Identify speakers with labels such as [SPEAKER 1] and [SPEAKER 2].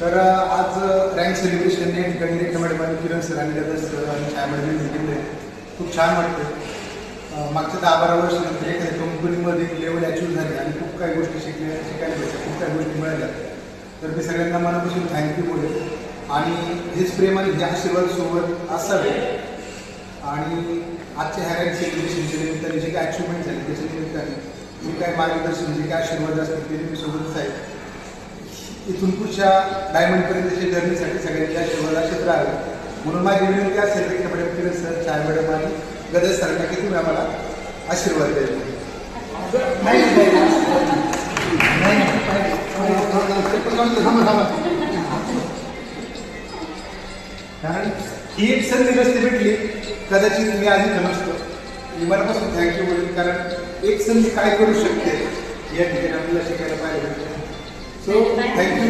[SPEAKER 1] तर आज rank celebration या ठिकाणी रेखा मॅडम आणि किरण सर आणि गदर सर आणि छाया मॅडम घेतले खूप छान वाटतं. मागच्या 10-12 वर्षानंतर एखाद्या कंपनीमध्ये लेवल अचीव्ह झाली आणि खूप काही गोष्टी शिकायला भेटल्या, खूप काही गोष्टी मिळाल्या. तर मी सगळ्यांना मनापासून थँक्यू बोलेल आणि हेच प्रेम आणि हे आशीर्वाद सोबत असावे. आणि आजच्या ह्या रँक सेलिब्रेशनच्या निमित्ताने जे काय अचिव्हमेंट झाले त्याच्या निमित्ताने जे काय मार्गदर्शन जे काय आशीर्वाद असतील ते मी सोबतच आहे. इथून पुढच्या डायमंडपर्यंतच्या जर्नीसाठी सगळ्यांची आशीर्वाद असेच राहावे म्हणून माझी विनंती असेल रेखा मॅडम, किरण सर, छाया मॅडम आणि गदर सरांना की तुम्ही आम्हाला आशीर्वाद द्यायचे. कारण ही एक संधी नसती भेटली कदाचित मी आधी नसतो. मी मनापासून थँक्यू बोलेल कारण एक संधी काय करू शकते या ठिकाणी आपल्याला शिकायला पाहिजे. So thank you.